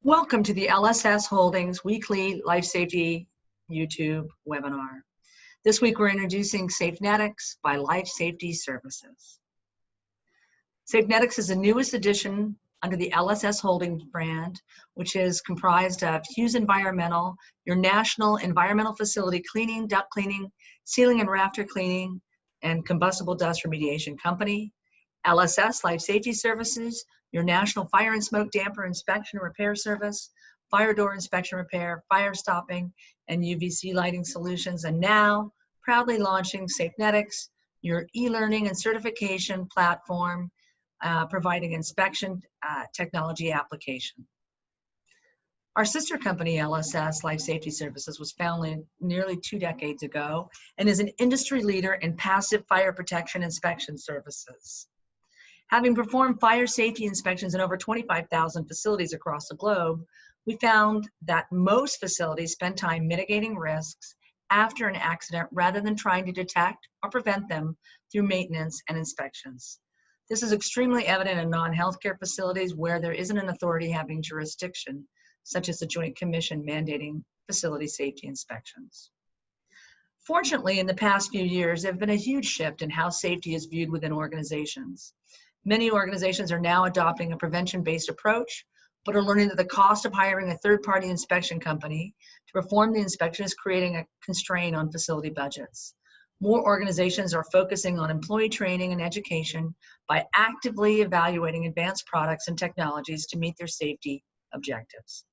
Welcome to the LSS Holdings weekly life safety YouTube webinar. This week we're introducing Safenetix by Life Safety Services. Safenetix is the newest addition under the LSS Holdings brand, which is comprised of Hughes Environmental, your national environmental facility cleaning, duct cleaning, ceiling and rafter cleaning, and combustible dust remediation company. LSS Life Safety Services, your national fire and smoke damper inspection and repair service, fire door inspection repair, fire stopping, and UVC lighting solutions. And now, proudly launching Safenetix, your e-learning and certification platform, providing inspection technology application. Our sister company, LSS Life Safety Services, was founded nearly 2 decades ago and is an industry leader in passive fire protection inspection services. Having performed fire safety inspections in over 25,000 facilities across the globe, we found that most facilities spend time mitigating risks after an accident rather than trying to detect or prevent them through maintenance and inspections. This is extremely evident in non-healthcare facilities where there isn't an authority having jurisdiction, such as the Joint Commission mandating facility safety inspections. Fortunately, in the past few years, there have been a huge shift in how safety is viewed within organizations. Many organizations are now adopting a prevention-based approach, but are learning that the cost of hiring a third-party inspection company to perform the inspection is creating a constraint on facility budgets. More organizations are focusing on employee training and education by actively evaluating advanced products and technologies to meet their safety objectives.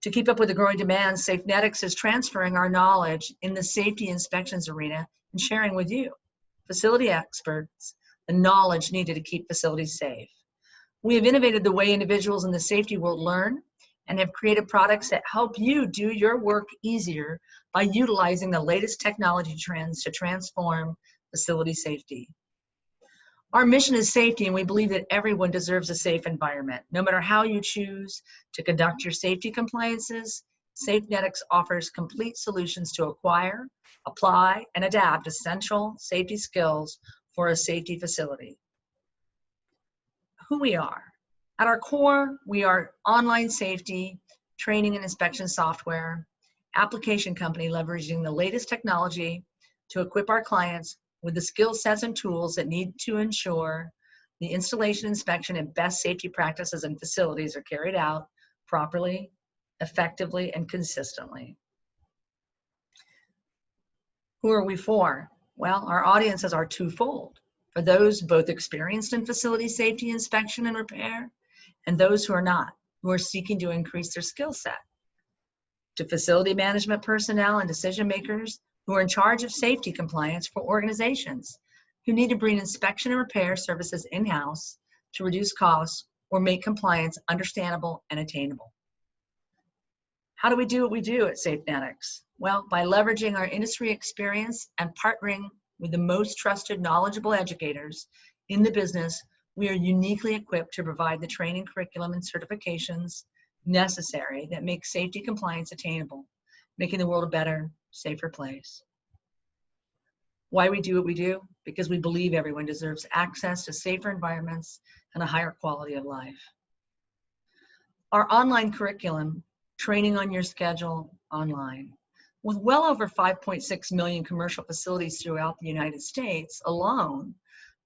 To keep up with the growing demands, Safenetix is transferring our knowledge in the safety inspections arena and sharing with you, facility experts, the knowledge needed to keep facilities safe. We have innovated the way individuals in the safety world learn and have created products that help you do your work easier by utilizing the latest technology trends to transform facility safety. Our mission is safety, and we believe that everyone deserves a safe environment. No matter how you choose to conduct your safety compliances, Safenetix offers complete solutions to acquire, apply, and adapt essential safety skills for a safety facility. Who we are. At our core, we are online safety, training and inspection software, application company leveraging the latest technology to equip our clients with the skill sets and tools that need to ensure the installation, inspection, and best safety practices and facilities are carried out properly, effectively, and consistently. Who are we for? Well, our audiences are twofold. For those both experienced in facility safety inspection and repair, and those who are not, who are seeking to increase their skill set. To facility management personnel and decision makers who are in charge of safety compliance for organizations who need to bring inspection and repair services in-house to reduce costs or make compliance understandable and attainable. How do we do what we do at Safenetix? Well, by leveraging our industry experience and partnering with the most trusted, knowledgeable educators in the business, we are uniquely equipped to provide the training curriculum and certifications necessary that make safety compliance attainable, making the world a better, safer place. Why we do what we do? Because we believe everyone deserves access to safer environments and a higher quality of life. Our online curriculum, Training on Your Schedule Online. With well over 5.6 million commercial facilities throughout the United States alone,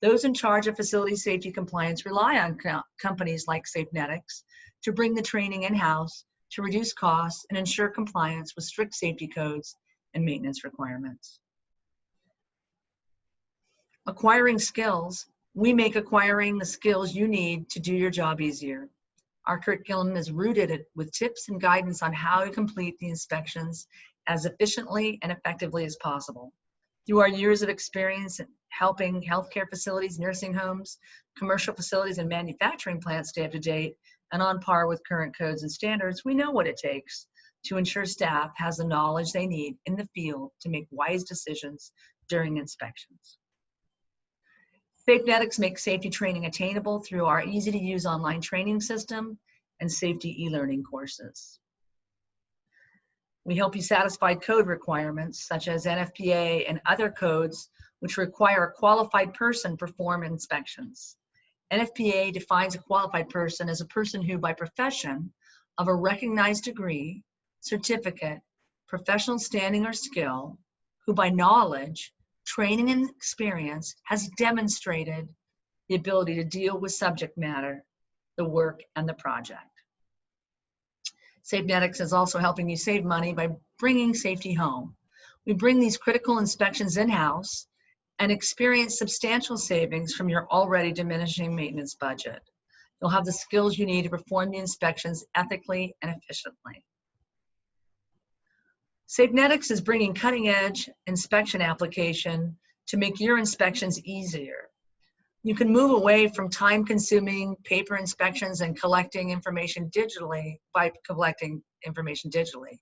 those in charge of facility safety compliance rely on companies like Safenetix to bring the training in-house to reduce costs and ensure compliance with strict safety codes and maintenance requirements. Acquiring skills. We make acquiring the skills you need to do your job easier. Our curriculum is rooted with tips and guidance on how to complete the inspections as efficiently and effectively as possible. Through our years of experience in helping healthcare facilities, nursing homes, commercial facilities, and manufacturing plants stay up to date and on par with current codes and standards, we know what it takes to ensure staff has the knowledge they need in the field to make wise decisions during inspections. Safenetix makes safety training attainable through our easy-to-use online training system and safety e-learning courses. We help you satisfy code requirements such as NFPA and other codes which require a qualified person perform inspections. NFPA defines a qualified person as a person who, by profession, of a recognized degree, certificate, professional standing or skill, who by knowledge, training, and experience has demonstrated the ability to deal with subject matter, the work, and the project. Safenetix is also helping you save money by bringing safety home. We bring these critical inspections in-house and experience substantial savings from your already diminishing maintenance budget. You'll have the skills you need to perform the inspections ethically and efficiently. Safenetix is bringing cutting-edge inspection application to make your inspections easier. You can move away from time-consuming paper inspections and collecting information digitally by collecting information digitally.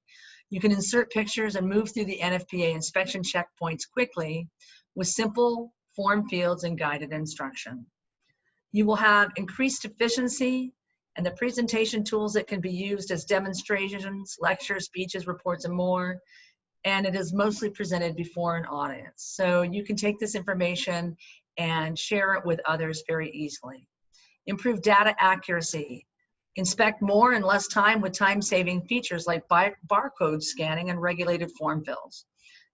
You can insert pictures and move through the NFPA inspection checkpoints quickly with simple form fields and guided instruction. You will have increased efficiency and the presentation tools that can be used as demonstrations, lectures, speeches, reports, and more. And it is mostly presented before an audience. So you can take this information and share it with others very easily. Improve data accuracy. Inspect more in less time with time-saving features like barcode scanning and regulated form fills.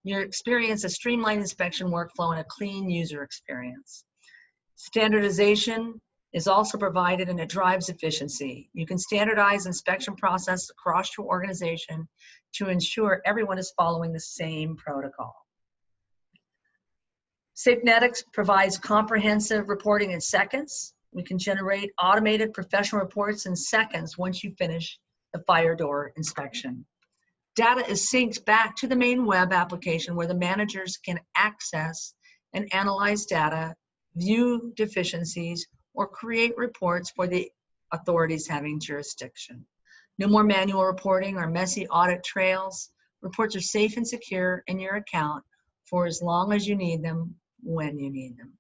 You experience a streamlined inspection workflow and a clean user experience. Standardization is also provided and it drives efficiency. You can standardize inspection process across your organization to ensure everyone is following the same protocol. Safenetix provides comprehensive reporting in seconds. We can generate automated professional reports in seconds once you finish the fire door inspection. Data is synced back to the main web application where the managers can access and analyze data, view deficiencies, or create reports for the authorities having jurisdiction. No more manual reporting or messy audit trails. Reports are safe and secure in your account for as long as you need them, when you need them.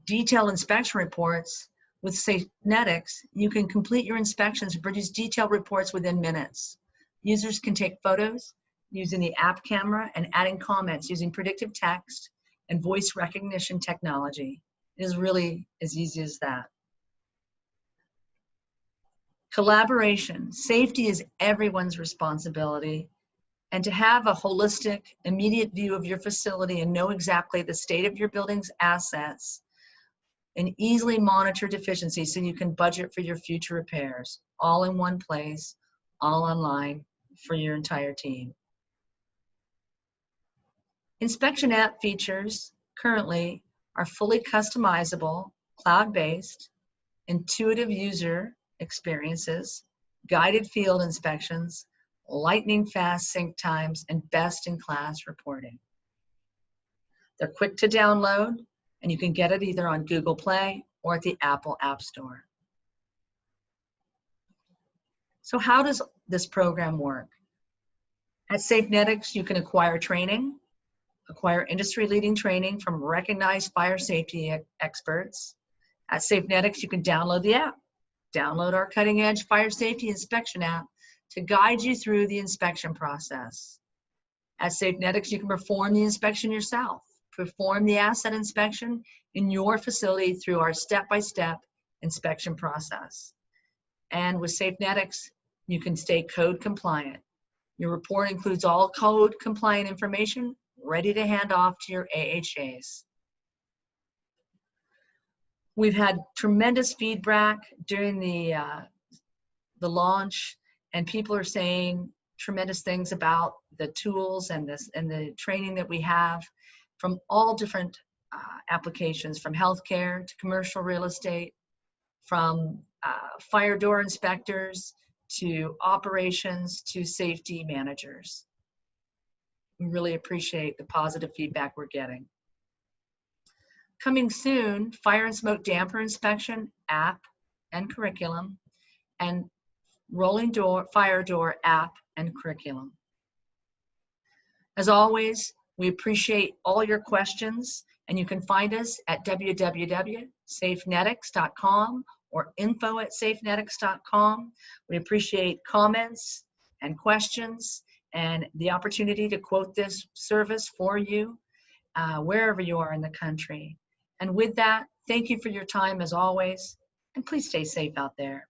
Detailed inspection reports. With Safenetix, you can complete your inspections and produce detailed reports within minutes. Users can take photos using the app camera and adding comments using predictive text and voice recognition technology. It is really as easy as that. Collaboration. Safety is everyone's responsibility. And to have a holistic, immediate view of your facility and know exactly the state of your building's assets and easily monitor deficiencies so you can budget for your future repairs, all in one place, all online for your entire team. Inspection app features currently are fully customizable, cloud-based, intuitive user experiences, guided field inspections, lightning fast sync times, and best-in-class reporting. They're quick to download, and you can get it either on Google Play or at the Apple App Store. So how does this program work? At Safenetix, you can acquire training, acquire industry-leading training from recognized fire safety experts. At Safenetix, you can download the app, download our cutting-edge fire safety inspection app to guide you through the inspection process. At Safenetix, you can perform the inspection yourself. Perform the asset inspection in your facility through our step-by-step inspection process. And with Safenetix, you can stay code compliant. Your report includes all code compliant information ready to hand off to your AHAs. We've had tremendous feedback during the launch, and people are saying tremendous things about the tools and the training that we have from all different applications, from healthcare to commercial real estate, from fire door inspectors to operations to safety managers. We really appreciate the positive feedback we're getting. Coming soon, fire and smoke damper inspection app and curriculum, and rolling door, fire door app and curriculum. As always, we appreciate all your questions, and you can find us at www.safenetix.com or info@safenetix.com. We appreciate comments and questions and the opportunity to quote this service for you wherever you are in the country. And with that, thank you for your time as always, and please stay safe out there.